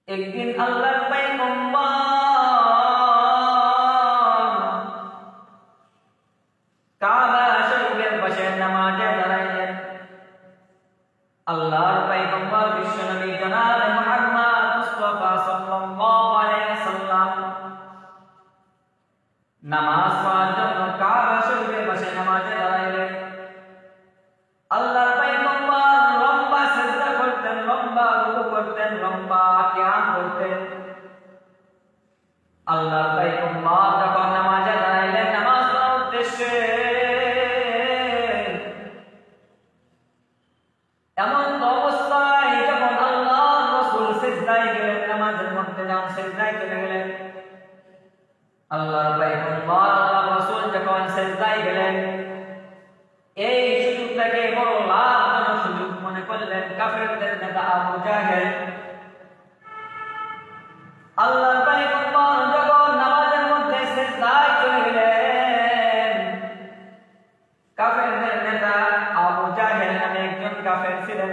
একদিন আল্লাহর পয়গম্বর কাবা শরীফের পাশে নামাজে দাঁড়াইলেন। আল্লাহর পয়গম্বর বিশ্বনবী জনাব মুহাম্মদ মুস্তাফা সাল্লাল্লাহু আলাইহি ওয়াসাল্লাম নামাজ পড়ার জন্য কাবা শরীফের পাশে নামাজে দাঁড়াইলেন। আল্লাহর পয়গম্বর লম্বা সিজদা করতেন, লম্বা রুকু করতেন, লম্বা কিয়াম করতেন। আল্লাহর পয়গম্বর যখন নামাজে দাঁড়াইলেন নামাজ পড়ার উদ্দেশ্যে, এমন অবস্থায় যখন আল্লাহর রাসূল সিজদায় গেলেন, নামাজের মধ্যে যখন সিজদায় চলে গেলেন, আল্লাহর পয়গম্বর আল্লাহর রাসূল যখন সিজদায় গেলেন, এই সুযোগটাকে বড় লাভজনক সুযোগ মনে করলেন কাফেরদের নেতা আবু জাহেল। আল্লাহর পয়গম্বর যখন নামাজের মধ্যে সিজদায় চলে গেলেন, কাফেরদের নেতা আবু জাহেল নামে একজন কাফের ছিলেন।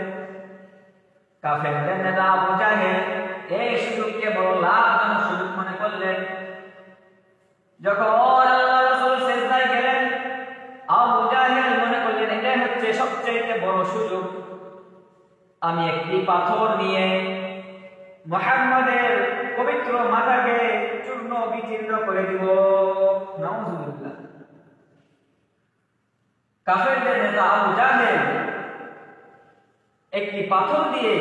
কাফেরদের নেতা আবু জাহেল এই সুযোগকে বড় লাভজনক সুযোগ মনে করলেন। যখন আল্লাহর রাসূল সিজদায় গেলেন, আবু জাহেল মনে করলেন এটাই হচ্ছে সবচেয়ে বড় সুযোগ, আমি একটি পাথর নিয়ে মুহাম্মাদের পবিত্র মাথাকে চূর্ণ বিচূর্ণ করে দিব। নাউযুবিল্লাহ। কাফেরদের নেতা আবু জাহেল একটি পাথর দিয়ে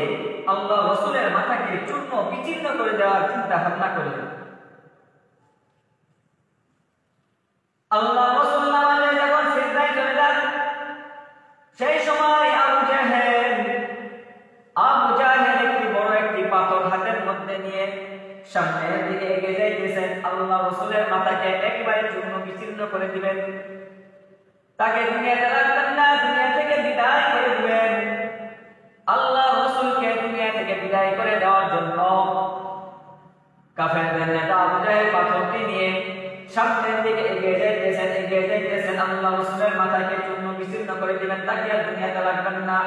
আল্লাহ রাসূলের মাথাকে চূর্ণ বিচূর্ণ করে দেওয়ার চিন্তা ভাবনা করলেন। আল্লাহ রাসূল নামাজে যখন সিজদায় চলে যান, সেই সময় আবু জাহেল একটি বড় একটি পাথর হাতের মধ্যে নিয়ে সামনের দিকে এগিয়ে যাইতেছেন। আল্লাহ রাসূলের মাথাকে একবারে চূর্ণ বিচূর্ণ করে দিবেন, তাকে দুনিয়াতে রাখবেন না, দুনিয়া থেকে বিদায় করে দিবেন। আল্লাহ রাসূলকে দুনিয়া থেকে বিদায় করে দেওয়ার জন্য কাফেরদের নেতা আবু জাহেল পাথরটি নিয়ে সামনের দিকে এগিয়ে যাইতেছেন। আল্লাহ রাসূলের মাথাকে চূর্ণ বিচূর্ণ করে দিবেন, তাকে আর দুনিয়াতে রাখবেন না।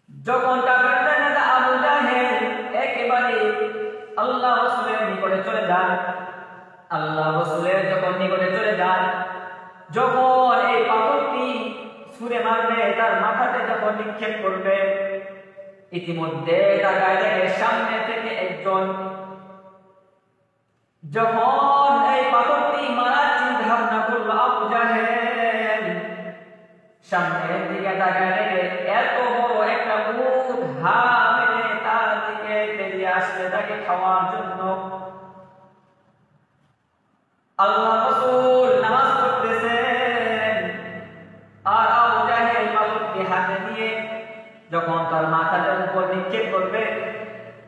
যখন কাফেরদের নেতা আবু জাহেল একেবারে আল্লাহ রাসূলের নিকটে চলে যান, আল্লাহ রাসূলের যখন নিকটে চলে যান, যখন এই পাথরটি ছুঁড়ে মারবে, তার মাথাতে যখন নিক্ষেপ করবে, ইতিমধ্যে তাকায় দেখে সামনে থেকে একজন যখন এই পাথরটি মারার চিন্তা ভাবনা করলো আবু জাহেল, সামনের দিকে তাকায় দেখে এত বড় একটা উট হা মেরে তার দিকে তেড়িয়ে আসছে তাকে খাওয়ার জন্য। আল্লাহ রাসূল নামাজ পড়তেছেন, আর আবু জাহেল পাথরটি হাতে নিয়ে যখন তার মাথার উপর নিক্ষেপ করবে,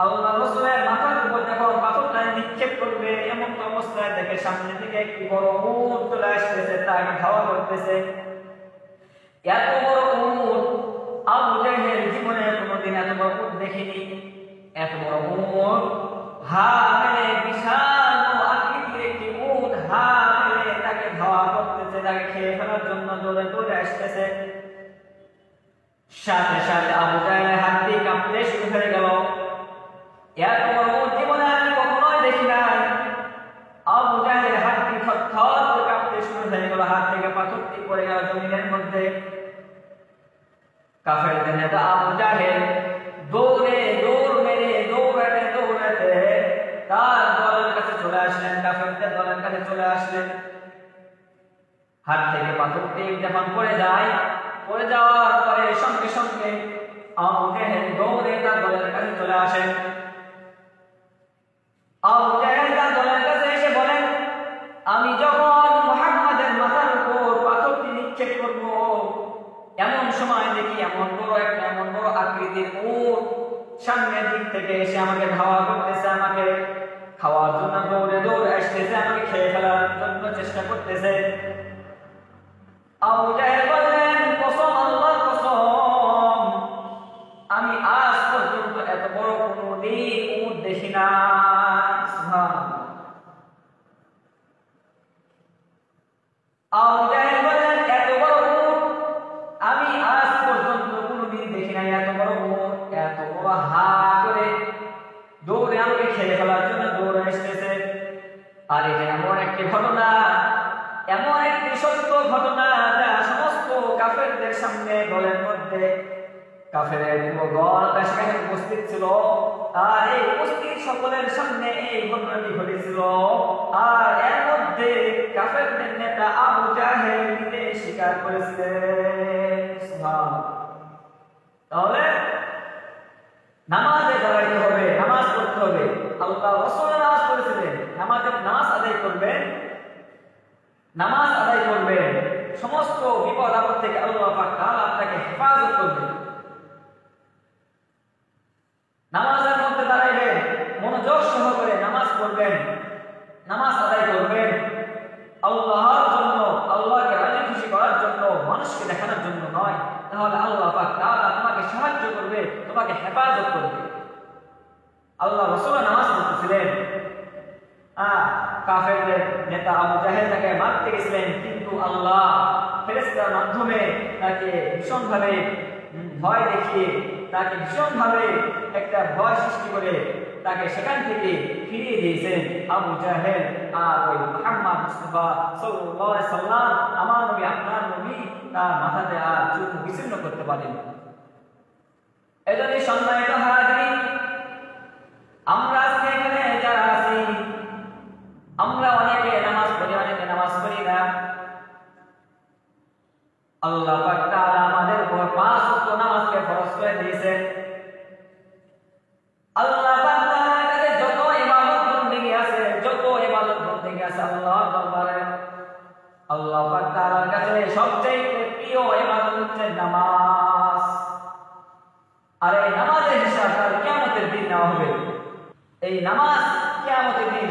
আল্লাহ রাসূলের মাথার উপর যখন পাথরটা নিক্ষেপ করবে, এমন অবস্থায় দেখে সামনে থেকে একটি বড় উট চলে আসতেছে, তাকে ধাওয়া করতেছে। এত বড় উট আবু জাহেল জীবনে কোনোদিন এত বড় উট দেখেনি। এত বড় উট হা মেরে, বিশাল আকৃতির একটি উট হা মেরে তাকে ধাওয়া করতেছে, তাকে খেয়ে ফেলার জন্য দৌড়ে দৌড়ে আসতেছে। সাথে সাথে আবু জাহেলের হাতটি কাঁপতে শুরু হয়ে গেল। এত বড় উট জীবনে আমি কখনোই দেখি নাই। আবু জাহেলের হাতটি থরথর করে কাঁপতে শুরু হয়ে গেল, হাত থেকে পাথরটি পড়ে গেল জমিনের মধ্যে। কাফেরদের নেতা আবু জাহেল দৌড়াতে তার দলের কাছে চলে আসলেন, কাফেরদের দলের কাছে চলে আসলেন। হাত থেকে পাথরটি যখন পড়ে যাওয়ার পরে সঙ্গে সঙ্গে আবু জাহেল দৌড়ে তার দলের কাছে চলে আসেন। আবু জাহেল তার দলের কাছে এসে বলেন, আমি যখন মুহাম্মাদের মাথার উপর পাথরটি নিক্ষেপ করব, এমন সময় দেখি এমন বড় আকৃতির উট সামনের দিক থেকে এসে আমাকে ধাওয়া করতেছে, আমাকে খাওয়ার জন্য দৌড়ে দৌড়ে আসতেছে, আমাকে খেয়ে ফেলার জন্য চেষ্টা করতেছে। আবু জাহেল বললেন, কসম আল্লাহর কসম, আমি আজ পর্যন্ত এত বড় কোনদিন উট দেখি না। সুবহানাল্লাহ। আবু জাহেল বললেন, এত বড় উট আমি আজ পর্যন্ত কোনদিন দেখি নাই, এত বড় উট এত বড় হা করে আর এটা এমন একটি ঘটনা, এমন একটি সত্য ঘটনা যা সমস্ত কাফেরদের সামনে দলের মধ্যে কাফেরের পুরো দলটা সেখানে উপস্থিত ছিল। আর এই উপস্থিত সকলের সামনে এই ঘটনাটি ঘটেছিল। আর এর মধ্যে কাফেরদের নেতা আবু জাহেল নিজে স্বীকার করেছে। তাহলে নামাজে দাঁড়াইতে হবে, নামাজ পড়তে হবে। আল্লাহ রাসূল নামাজ পড়েছিলেন। নামাজ আদায় করবেন, নামাজ আদায় করবেন, সমস্ত বিপদ আপদ থেকে আল্লাহ পাক তাআলা আপনাকে হেফাজত করবেন। নামাজের মধ্যে দাঁড়াইবেন, মনোযোগ সহকারে নামাজ পড়বেন, নামাজ আদায় করবেন আল্লাহর জন্য, আল্লাহকে রাজি খুশি করার জন্য, মানুষকে দেখানোর জন্য নয়। তাহলে আল্লাহ পাক তাআলা তোমাকে সাহায্য করবে, তোমাকে হেফাজত করবে। আল্লাহ রাসূল নামাজ পড়তেছিলেন, কাফেরদের নেতা আবু জাহেল তাকে মারতে গেছিলেন, কিন্তু আল্লাহ ফেরেশতার মাধ্যমে তাকে ভীষণভাবে ভয় দেখিয়ে, তাকে ভীষণভাবে একটা ভয় সৃষ্টি করে তাকে সেখান থেকে ফিরিয়ে দিয়েছেন। আবু জাহেল আর ওই মুহাম্মদ মুস্তাফা সাল্লাল্লাহু আলাইহি সাল্লাম, আমার নবী, আপনার নবী, তার মাথাতে আর চুল বিচ্ছিন্ন করতে পারেন। এজন্য সম্মানিত হাজিরিন, আমরা আজকে এখানে যারা আছি, আমরা অনেকে নামাজ পড়ি, অনেকে নামাজ পড়ি না। আল্লাহ পাক তাআলা আমাদের উপর 5 ওয়াক্ত নামাজকে ফরজ করে দিয়েছেন। আল্লাহ পাক তাআলার কাছে যত ইবাদত বندگی আছে, যত ইবাদত বندگی আছে আল্লাহর দরবারে, আল্লাহ পাক তাআলার কাছে সবচেয়ে প্রিয় ইবাদত হচ্ছে নামাজ। আর এই নামাজের হিসাব কাল কিয়ামতের দিন নেওয়া হবে। এই নামাজ কিয়ামতের দিন